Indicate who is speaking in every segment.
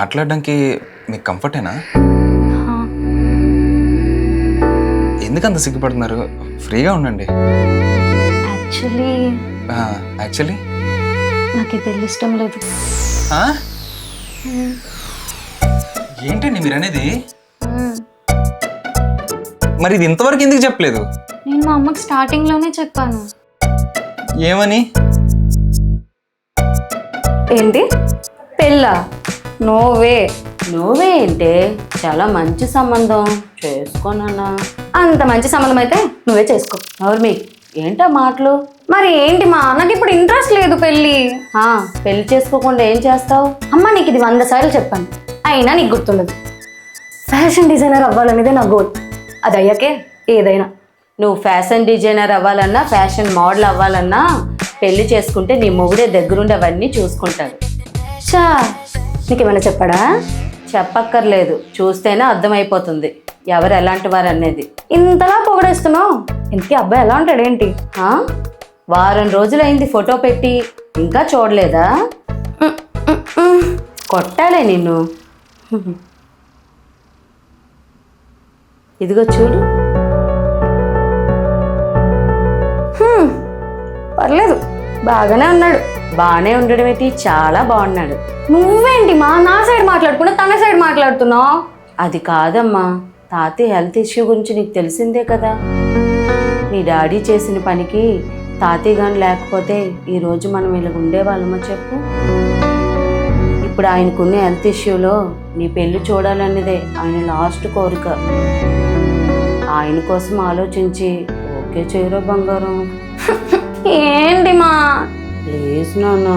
Speaker 1: మాట్లాడడానికి మీకు కంఫర్టేనా? ఎందుకంత సిగ్గుపడుతున్నారు? ఫ్రీగా ఉండండి. యాక్చువల్లీ
Speaker 2: నాకు ఈ పెళ్ళి ఇష్టం లేదు.
Speaker 1: ఏంటండి మీరు అనేది? మరి ఇది ఇంతవరకు ఎందుకు చెప్పలేదు?
Speaker 2: నేను మా అమ్మకి స్టార్టింగ్ లోనే చెప్పాను.
Speaker 1: ఏమని?
Speaker 2: ఏంటి పెళ్ళా? నోవే.
Speaker 3: నువ్వే ఏంటే, చాలా మంచి సంబంధం చేసుకోనన్నా.
Speaker 2: అంత మంచి సంబంధం అయితే నువ్వే చేసుకో.
Speaker 3: నవర్మి, ఏంటా మాటలు?
Speaker 2: మరి ఏంటి మా నాకు ఇప్పుడు ఇంట్రెస్ట్ లేదు పెళ్ళి.
Speaker 3: పెళ్లి చేసుకోకుండా ఏం చేస్తావు?
Speaker 2: అమ్మ నీకు ఇది 100 సార్లు చెప్పాను, అయినా నీకు గుర్తుండదు. ఫ్యాషన్ డిజైనర్ అవ్వాలనేదే నా గోల్. అది అయ్యాకే ఏదైనా.
Speaker 3: నువ్వు ఫ్యాషన్ డిజైనర్ అవ్వాలన్నా, ఫ్యాషన్ మోడల్ అవ్వాలన్నా పెళ్లి చేసుకుంటే నీ మొగుడే దగ్గరుండి అవన్నీ చూసుకుంటాడు.
Speaker 2: చా నీకేమైనా చెప్పాడా?
Speaker 3: చెప్పక్కర్లేదు, చూస్తేనే అర్థమైపోతుంది ఎవరు ఎలాంటి వారు అనేది.
Speaker 2: ఇంతలా పొగడేస్తున్నావు, ఇంతకీ అబ్బాయి ఎలా ఉంటాడేంటి?
Speaker 3: వారం రోజులైంది ఫోటో పెట్టి, ఇంకా చూడలేదా? కొట్టాలే నిన్ను. ఇదిగో చూడు.
Speaker 2: పర్లేదు, బాగానే ఉన్నాడు.
Speaker 3: బాగానే ఉండడం ఏంటి, చాలా బాగున్నాడు.
Speaker 2: నువ్వేంటి మా నా సైడ్ మాట్లాడుకున్నా తన సైడ్ మాట్లాడుతున్నావు?
Speaker 3: అది కాదమ్మా, తాతయ్య హెల్త్ ఇష్యూ గురించి నీకు తెలిసిందే కదా. నీ డాడీ చేసిన పనికి తాతయ్య గాని లేకపోతే ఈరోజు మనం ఇలా ఉండేవాళ్ళమా చెప్పు. ఇప్పుడు ఆయనకున్న హెల్త్ ఇష్యూలో నీ పెళ్లి చూడాలన్నదే ఆయన లాస్ట్ కోరిక. ఆయన కోసం ఆలోచించి ఓకే చేయరో బంగారం.
Speaker 2: ఏంటి మా
Speaker 3: ప్లీజ్ నాన్న.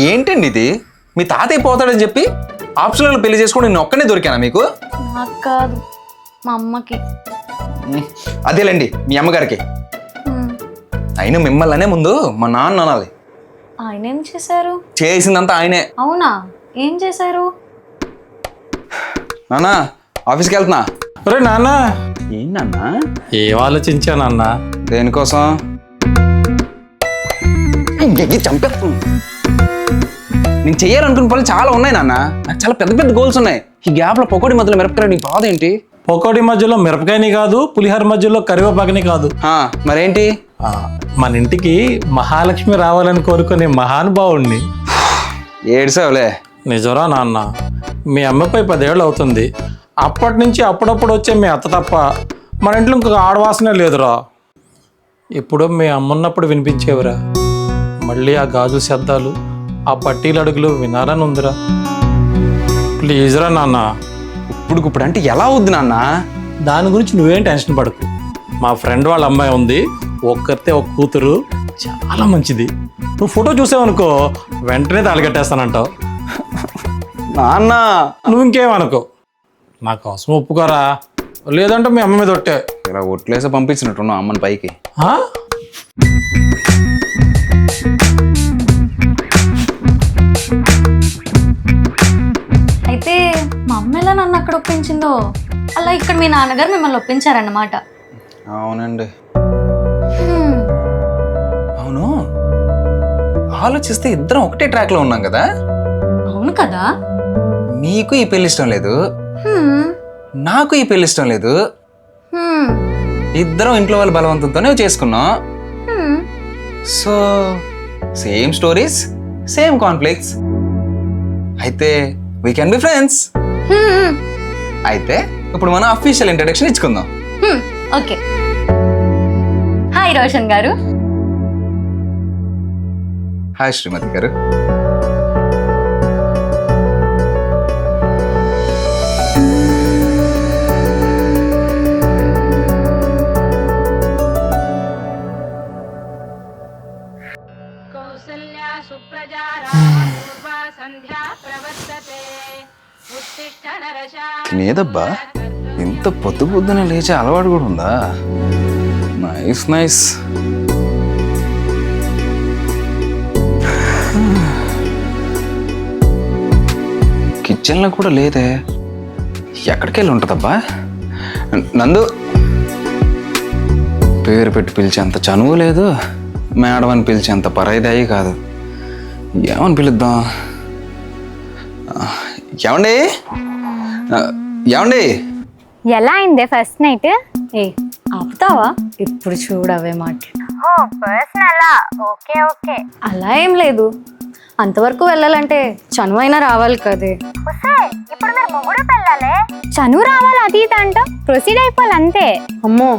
Speaker 1: ఏంటండి ఇది? మీ తాతయ్య పోతాడని చెప్పి ఆప్షన్లో పెళ్లి చేసుకుని నేను ఒక్కనే దొరికానా మీకు?
Speaker 2: నాకు కాదు, మా అమ్మకి.
Speaker 1: అదేలేండి మీ అమ్మగారికి. అయినా మిమ్మల్నే ముందు మా నాన్న అనాలి.
Speaker 2: ఆయన ఏం చేశారు?
Speaker 1: చేసిందంతా ఆయనే.
Speaker 2: అవునా, ఏం చేశారు?
Speaker 1: నాన్న ఆఫీస్కి వెళ్తున్నా.
Speaker 4: ఒరే నాన్న,
Speaker 1: ఏంటన్నా?
Speaker 4: ఏం ఆలోచించానన్నా?
Speaker 1: దేనికోసం? చంపేస్తాను. నేను చేయాలనుకున్న పనులు చాలా ఉన్నాయి నాన్న. నాకు చాలా పెద్ద పెద్ద గోల్స్ ఉన్నాయి. ఈ గ్యాప్లో పకోడీ మధ్యలో మిరపకాయ నీ బాధ ఏంటి?
Speaker 4: పకోడీ మధ్యలో మిరపకాయని కాదు, పులిహోర మధ్యలో కరివేపాకని కాదు.
Speaker 1: మరేంటి?
Speaker 4: మన ఇంటికి మహాలక్ష్మి రావాలని కోరుకునే మహానుభావుణ్ణి.
Speaker 1: ఏడ్సావులే.
Speaker 4: నిజరా నాన్న, మీ అమ్మపై 10 ఏళ్ళు అవుతుంది. అప్పటి నుంచి అప్పుడప్పుడు వచ్చే మీ అత్త తప్ప మన ఇంట్లో ఇంకొక ఆడవాసనే లేదురా. ఇప్పుడు మీ అమ్మున్నప్పుడు వినిపించేవిరా, మళ్ళీ ఆ గాజు శబ్దాలు, ఆ పట్టీల అడుగులు వినాలని ఉందిరా. ప్లీజ్ రా నాన్న.
Speaker 1: ఇప్పుడు అంటే ఎలా అవుద్ది నాన్న?
Speaker 4: దాని గురించి నువ్వేం టెన్షన్ పడకు. మా ఫ్రెండ్ వాళ్ళ అమ్మాయి ఉంది, ఒక్కరితే ఒక కూతురు, చాలా మంచిది. నువ్వు ఫోటో చూసావనుకో వెంటనే తాళికట్టేస్తానంటావు.
Speaker 1: నాన్న
Speaker 4: నువ్వు ఇంకేమనుకో, నా కోసం ఒప్పుకోరా, లేదంటే మీ అమ్మ మీద ఒట్టే.
Speaker 1: ఇలా ఒట్లేసే పంపించినట్టున్నావు అమ్మని పైకి.
Speaker 2: అయితే మా అమ్మ ఎలా నన్ను అక్కడ ఒప్పించిందో అలా ఇక్కడ మీ నాన్నగారు మిమ్మల్ని ఒప్పించారన్నమాట.
Speaker 1: అవునండి. అవును, ఆలోచిస్తే ఇద్దరం ఒకటే ట్రాక్ లో ఉన్నాం కదా.
Speaker 2: అవును కదా.
Speaker 1: నీకు ఈ పెళ్లి ఇష్టం లేదు, నాకు ఈ పెళ్లి ఇష్టం లేదు. ఇద్దరం ఇంట్లో వాళ్ళ బలవంతంతోనే చేసుకున్నాం. So same stories, same conflicts. అయితే వీ కెన్ బి ఫ్రెండ్స్. అయితే ఇప్పుడు మనం అఫీషియల్ ఇంట్రడక్షన్ ఇచ్చుకుందాం.
Speaker 2: Okay. Hi Roshan garu.
Speaker 1: Hi శ్రీమతి గారు. తినేదబ్బా, ఇంత పొద్దు పొద్దున లేచే అలవాటు కూడా ఉందా? Nice nice. కిచెన్లో కూడా లేదే, ఎక్కడికి వెళ్ళి ఉంటుందబ్బా? నందు పేరు పెట్టి పిలిచేంత చనువు లేదు, మేడం అని పిలిచేంత పరైదాయి కాదు. ఏమని పిలుద్దాం? ఏమండి ఏమండి?
Speaker 5: ఎలా అయిందే ఫస్ట్ నైట్?
Speaker 2: ఏ ఆపుతావా? ఇప్పుడు చూడవే మాటలు.
Speaker 5: ఓ పర్సనలా? Okay okay.
Speaker 2: అలా ఏం లేదు, అంతవరకు వెళ్ళాలంటే చనువైనా రావాలి కదే.
Speaker 5: ఇప్పుడు మీరు ముగ్గురు పెళ్ళాలే, చనువు రావాలి అది ఇది అంటాం, ప్రొసీడ్ అయిపోవాలి అంతే.
Speaker 2: అమ్మో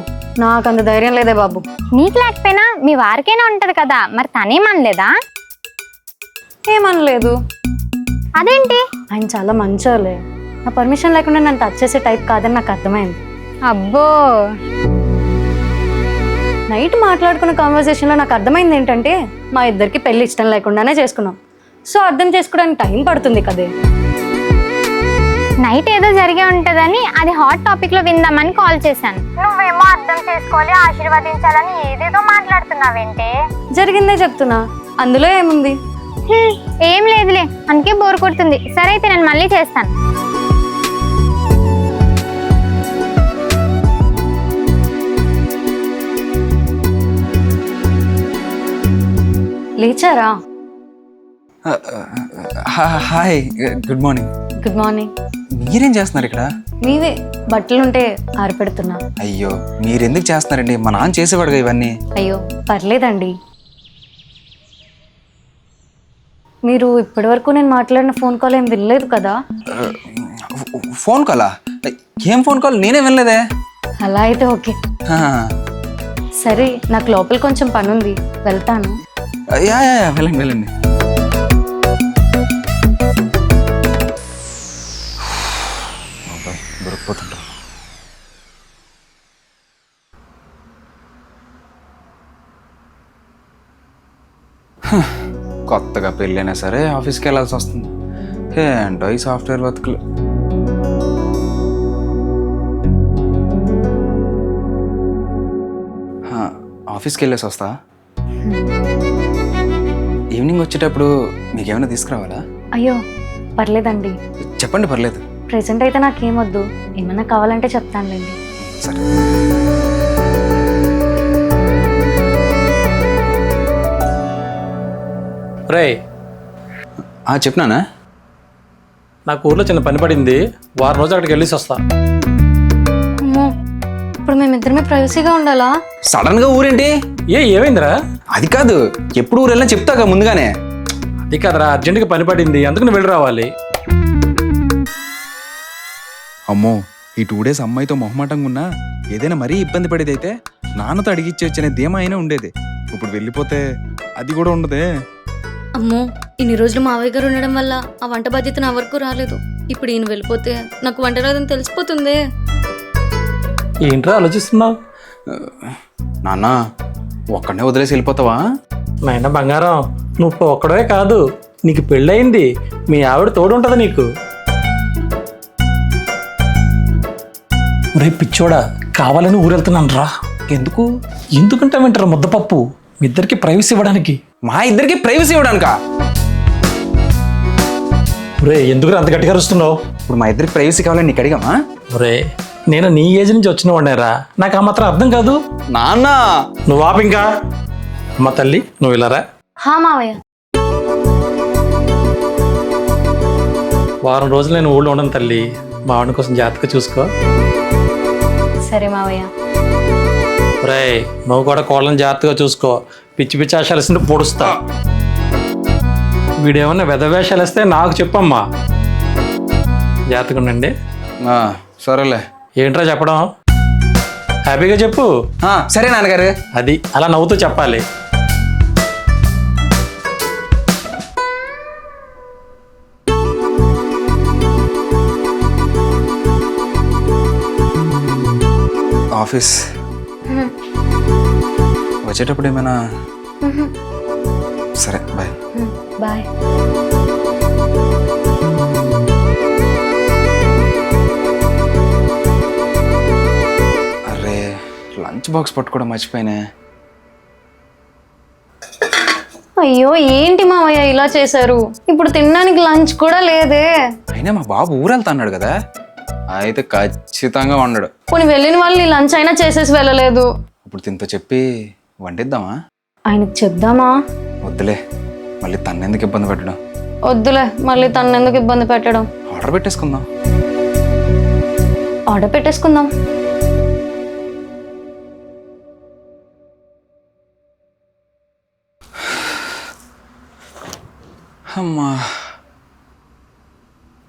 Speaker 2: నాకు అంత ధైర్యం లేదే బాబు.
Speaker 5: నీకు లేకపోయినా మీ వారికైనా ఉంటది కదా, మరి తనేమనలేదా?
Speaker 2: ఏమనలేదు.
Speaker 5: అదేంటి?
Speaker 2: ఆయన చాలా మంచోలే, నా పర్మిషన్ లేకుండా నన్ను టచ్ చేసే టైప్ కాదని నాకు అర్థమైంది.
Speaker 5: అబ్బో,
Speaker 2: నైట్ మాట్లాడుకున్న కాన్వర్సేషన్లో నాకు అర్థమైంది ఏంటంటే మా ఇద్దరికి పెళ్లి ఇష్టం లేకుండానే చేసుకున్నాం. సో అర్థం చేసుకోవడానికి టైం పడుతుంది కదే.
Speaker 5: నైట్ ఏదో జరిగే ఉంటదని అది హాట్ టాపిక్ లో విందామని కాల్ చేశాను. నువ్వేమో అర్థం చేసుకోవాలి, ఆశీర్వదించాలని ఏదేదో మాట్లాడుతున్నావేంటే?
Speaker 2: జరిగిందే చెప్తున్నా, అందులో ఏముంది?
Speaker 5: ఏం లేదులే, అందుకే బోర్ కొడుతుంది. సరే అయితే నేను మళ్ళీ చేస్తాను.
Speaker 2: లేచారా?
Speaker 1: Hi, good morning.
Speaker 2: Good morning.
Speaker 1: మీరేం చేస్తున్నారు ఇక్కడ?
Speaker 2: మీవే బట్టలుంటే ఆరిపెడుతున్నా.
Speaker 1: అయ్యో మీరెందుకు చేస్తున్నారండి? మా నాన్న చేసేవాడుగా ఇవన్నీ.
Speaker 2: అయ్యో పర్లేదండి. మీరు ఇప్పటివరకు నేను మాట్లాడిన ఫోన్ కాల్ ఏం వినలేదు కదా?
Speaker 1: ఫోన్ కాలా? ఏం ఫోన్ కాల్? నేనే వినలేదే.
Speaker 2: అలా అయితే ఓకే. సరే, నాకు లోపల కొంచెం పని ఉంది, వెళ్తాను.
Speaker 1: యా వెళ్ళండి వెళ్ళండి. దొరికిపోతుంటా. కొత్తగా పెళ్ళైనా సరే ఆఫీస్కి వెళ్ళాల్సి వస్తుంది. ఏంటో ఈ సాఫ్ట్వేర్ బతుకులు. ఆఫీస్కి వెళ్ళేసి వస్తా. ఈవినింగ్ వచ్చేటప్పుడు మీకేమైనా తీసుకురావాలా?
Speaker 2: అయ్యో పర్లేదండి.
Speaker 1: చెప్పండి, పర్లేదు.
Speaker 2: ప్రెసెంట్ అయితే నాకేమొద్దు, ఏమన్నా కావాలంటే చెప్తానులేండి.
Speaker 1: సరే.
Speaker 4: రే,
Speaker 1: చెప్పినానా?
Speaker 4: నాకు ఊర్లో చిన్న పని పడింది, వారం రోజు అక్కడికి వెళ్ళేసి వస్తా.
Speaker 2: అమ్మో, ఇప్పుడు మేమిద్దరమే ప్రైవసీగా ఉండాలా?
Speaker 1: సడన్ గా ఊరేంటి?
Speaker 4: ఏమైందిరా?
Speaker 1: అది కాదు, ఎప్పుడు ఊరెళ్ళినా చెప్తాగా ముందుగానే.
Speaker 4: అది కాదురా, అర్జెంటుగా పని పడింది, అందుకు నువ్వు వెళ్ళి రావాలి.
Speaker 1: అమ్మో, ఈ 2 days అమ్మాయితో మొహమాటంగా ఉన్నా ఏదైనా మరీ ఇబ్బంది పడేదైతే నాన్నతో అడిగిచ్చి వచ్చిన ధీమా అయినా ఉండేది. ఇప్పుడు వెళ్ళిపోతే అది కూడా ఉండదే.
Speaker 2: అమ్మో, ఇన్ని రోజులు మావయ్య గారు ఉండడం వల్ల ఆ వంట బాధ్యత నా వరకు రాలేదు. ఇప్పుడు ఈయన వెళ్ళిపోతే నాకు వంట రాదని తెలిసిపోతుంది.
Speaker 4: ఏంట్రా ఆలోచిస్తున్నావు?
Speaker 1: నాన్న, ఒక్కడనే వదిలేసి వెళ్ళిపోతావా?
Speaker 4: నాయన బంగారం, నువ్వు ఒక్కడే కాదు, నీకు పెళ్ళయింది, మీ ఆవిడ తోడు ఉంటుందా నీకు? రే పిచ్చోడా, కావాలని ఊరెళ్తున్నాను రా.
Speaker 1: ఎందుకు?
Speaker 4: ఎందుకంటే వింటారా ముద్దపప్పు, మీ ఇద్దరికి ప్రైవసీ ఇవ్వడానికి.
Speaker 1: మా ఇద్దరికి ప్రైవసీ ఇవ్వడానికా?
Speaker 4: రే ఎందుకు అంత గట్టిగా అరుస్తున్నావు?
Speaker 1: ఇప్పుడు మా ఇద్దరికి ప్రైవసీ కావాలని నీకు అడిగామా?
Speaker 4: రే, నేను నీ ఏజ్ నుంచి వచ్చిన వాడినేరా, నాకు ఆ మాత్రం అర్థం కాదు.
Speaker 1: నాన్న
Speaker 4: నువ్వు ఆపింకా. అమ్మ తల్లి, నువ్వు ఇలారా.
Speaker 2: హా మావయ్య.
Speaker 4: వారం రోజులు నేను ఊళ్ళో ఉండను తల్లి, మా వాడిని కోసం జాగ్రత్తగా చూసుకో.
Speaker 2: సరే మావయ్య.
Speaker 4: రే, నువ్వు కూడా కోళ్ళని జాగ్రత్తగా చూసుకో, పిచ్చి పిచ్చి ఆశాలు వేస్తుంటే పొడుస్తా. వీడేమన్నా వెధవేషాలు వేస్తే నాకు చెప్పమ్మా. జాగ్రత్తగా ఉండండి.
Speaker 1: సరేలే.
Speaker 4: ఏంట్రా చెప్పడం? హ్యాపీగా చెప్పు.
Speaker 1: సరే నాన్నగారు.
Speaker 4: అది అలా నవ్వుతూ చెప్పాలి.
Speaker 1: ఆఫీస్ వచ్చేటప్పుడు ఏమైనా? సరే, బాయ్.
Speaker 2: బాయ్.
Speaker 1: అరే, లంచ్ బాక్స్ పట్టుకోవడం మర్చిపోయినా.
Speaker 2: అయ్యో ఏంటి మావయ్య ఇలా చేశారు? ఇప్పుడు తినడానికి లంచ్ కూడా లేదే.
Speaker 1: అయినా మా బాబు ఊరెళ్తా అన్నాడు కదా, అయితే ఖచ్చితంగా వండడు.
Speaker 2: పోనీ వెళ్ళిన వాళ్ళు లంచ్ అయినా చేసేసి వెళ్ళలేదు.
Speaker 1: ఇప్పుడు తింతో చెప్పి వండిద్దామా?
Speaker 2: ఆయనకు చెప్దామా?
Speaker 1: వద్దులే, మళ్ళీ తన్నెందుకు ఇబ్బంది పెట్టడం.
Speaker 2: వద్దులే, మళ్ళీ తను ఎందుకు ఇబ్బంది పెట్టడం.
Speaker 1: ఆర్డర్ పెట్టేసుకుందాం.
Speaker 2: ఆర్డర్ పెట్టేసుకుందాం.
Speaker 1: అమ్మా,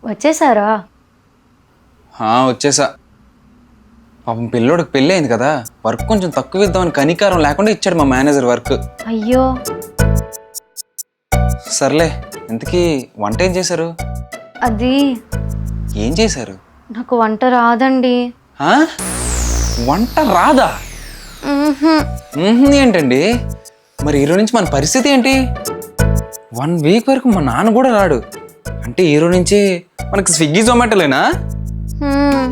Speaker 2: వచ్చేసారా?
Speaker 1: వచ్చేసా. పాపం పిల్లోడికి పెళ్ళి అయింది కదా, వర్క్ కొంచెం తక్కువ ఇద్దామని కనికారం లేకుండా ఇచ్చాడు మా మేనేజర్ వర్క్.
Speaker 2: అయ్యో,
Speaker 1: సర్లే, ఇంతకీ వంట ఏం చేశారు?
Speaker 2: అది
Speaker 1: ఏం చేశారు?
Speaker 2: నాకు వంట రాదండి.
Speaker 1: ఆ? వంట రాదా?
Speaker 2: మ్మ్హ్మ్.
Speaker 1: ఏంటండి మరి ఈరోజు నుంచి మన పరిస్థితి ఏంటి? 1 వీక్ వరకు మా నాన్న కూడా రాడు అంటే ఈరోజు నుంచి మనకి స్విగ్గీ జొమాటోలేనా?
Speaker 2: మ్మ్.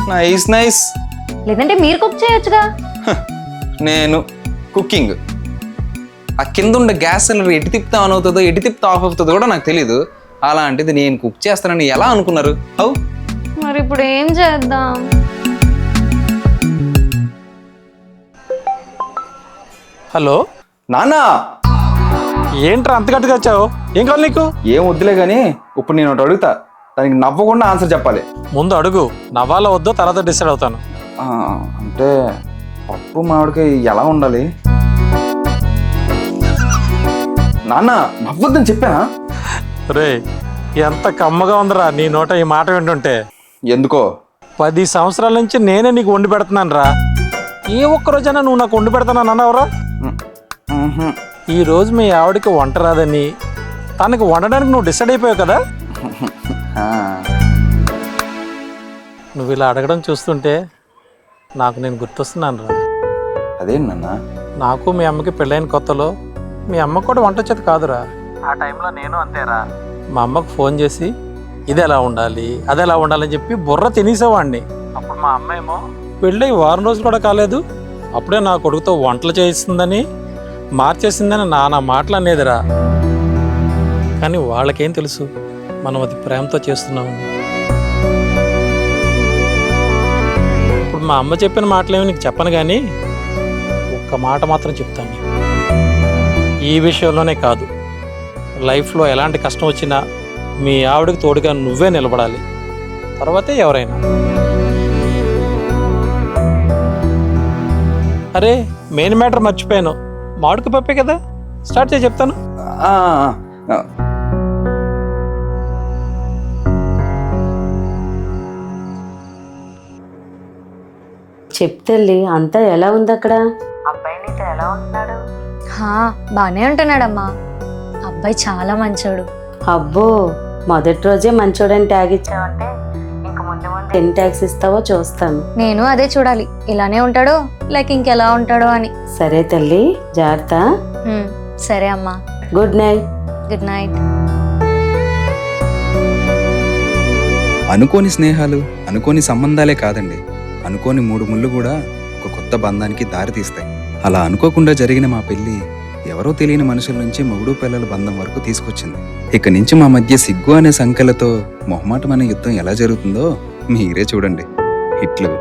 Speaker 1: Nice nice.
Speaker 2: లేదంటే మీరు కుక్ చేయొచ్చుగా.
Speaker 1: నేను కుకింగ్, ఆ కింద ఉండే గ్యాస్ సిలిండర్ ఎటు తిప్పుతా ఆన్ అవుతుందో ఎటు తిప్పుతా ఆఫ్ అవుతుందో కూడా నాకు తెలీదు. అలాంటిది నేను కుక్ చేస్తానని ఎలా అనుకున్నారు? హౌ?
Speaker 2: మరి ఇప్పుడు ఏం చేద్దాం?
Speaker 4: హలో
Speaker 1: నాన్న,
Speaker 4: ఏంట్రా అంత గట్టిగా వచ్చావు? ఏం కావాలి నీకు?
Speaker 1: ఏం వద్దులే కానీ ఇప్పుడు నేను ఒకటి అడుగుతా, దానికి నవ్వకుండా ఆన్సర్ చెప్పాలి.
Speaker 4: ముందు అడుగు, నవ్వాలో వద్దో తర్వాత డిసైడ్ అవుతాను.
Speaker 1: అంటే పప్పు మామిడికాయ ఎలా ఉండాలి? నాన్న నవ్వద్దని చెప్పానా?
Speaker 4: రే, ఎంత కమ్మగా ఉందిరా నీ నోట ఈ మాట వింటుంటే.
Speaker 1: ఎందుకో
Speaker 4: 10 సంవత్సరాల నుంచి నేనే నీకు వండి పెడుతున్నాను రా. ఏ ఒక్క రోజైనా నువ్వు నాకు వండి పెడతానని అన్నావురా? ఈ రోజు మీ ఆవిడకి వంట రాదని తనకి వండడానికి నువ్వు డిసైడ్ అయిపోయావు కదా. నువ్వు ఇలా అడగడం చూస్తుంటే నాకు నేను గుర్తొస్తున్నాను రా.
Speaker 1: అదేంటి నాన్న?
Speaker 4: నాకు మీ అమ్మకి పెళ్ళైన కొత్తలో మీ అమ్మకు కూడా వంట వచ్చేది కాదురా. ఆ టైంలో నేను అంతేరా. మా అమ్మకు ఫోన్ చేసి ఇది ఎలా ఉండాలి అది ఎలా ఉండాలని చెప్పి బుర్ర తినేసేవాడిని. అప్పుడు మా అమ్మ ఏమో పెళ్ళి 1 వారం రోజులు కూడా కాలేదు, అప్పుడే నా కొడుకుతో వంటలు చేయిస్తుందని మార్చేసిందని నానా మాటలు అనేదిరా. కానీ వాళ్ళకేం తెలుసు మనం అది ప్రేమతో చేస్తున్నామని. ఇప్పుడు మా అమ్మ చెప్పిన మాటలేమో నీకు చెప్పను కానీ ఒక్క మాట మాత్రం చెప్తాను నీకు. ఈ విషయంలోనే కాదు, లైఫ్లో ఎలాంటి కష్టం వచ్చినా మీ ఆవిడకి తోడుగా నువ్వే నిలబడాలి, తర్వాతే ఎవరైనా. అరే, మెయిన్ మ్యాటర్ మర్చిపోయాను, మామిడికి పప్పే కదా, స్టార్ట్ చేసి చెప్తాను.
Speaker 3: చెప్తల్లి, అంతా ఎలా ఉంది అక్కడ? అబ్బాయి నీతో ఎలా ఉంటున్నాడు?
Speaker 2: బానే ఉంటున్నాడమ్మా. అబ్బాయి చాలా మంచోడు.
Speaker 3: అబ్బో, మొదటి రోజే మంచోడని ట్యాగ్ ఇచ్చావంటే ఇంక ముందు ముందు ఎన్ని ట్యాగ్స్ ఇస్తావో చూస్తాను.
Speaker 2: నేను అదే చూడాలి, ఇలానే ఉంటాడో లేక ఇంకెలా ఉంటాడో అని.
Speaker 3: సరే తల్లి, జాగ్రత్త.
Speaker 2: సరే అమ్మా.
Speaker 3: Good night.
Speaker 2: Good night.
Speaker 1: అనుకోని స్నేహాలు, అనుకోని సంబంధాలే కాదండి, అనుకోని 3 ముళ్ళు కూడా ఒక కొత్త బంధానికి దారి తీస్తాయి. అలా అనుకోకుండా జరిగిన మా పెళ్లి ఎవరో తెలియని మనుషుల నుంచి మొగుడు పిల్లల బంధం వరకు తీసుకొచ్చింది. ఇక నుంచి మా మధ్య సిగ్గు అనే సంఖ్యలతో మొహమాటం అనే యుద్ధం ఎలా జరుగుతుందో మీరే చూడండి. హిట్లు.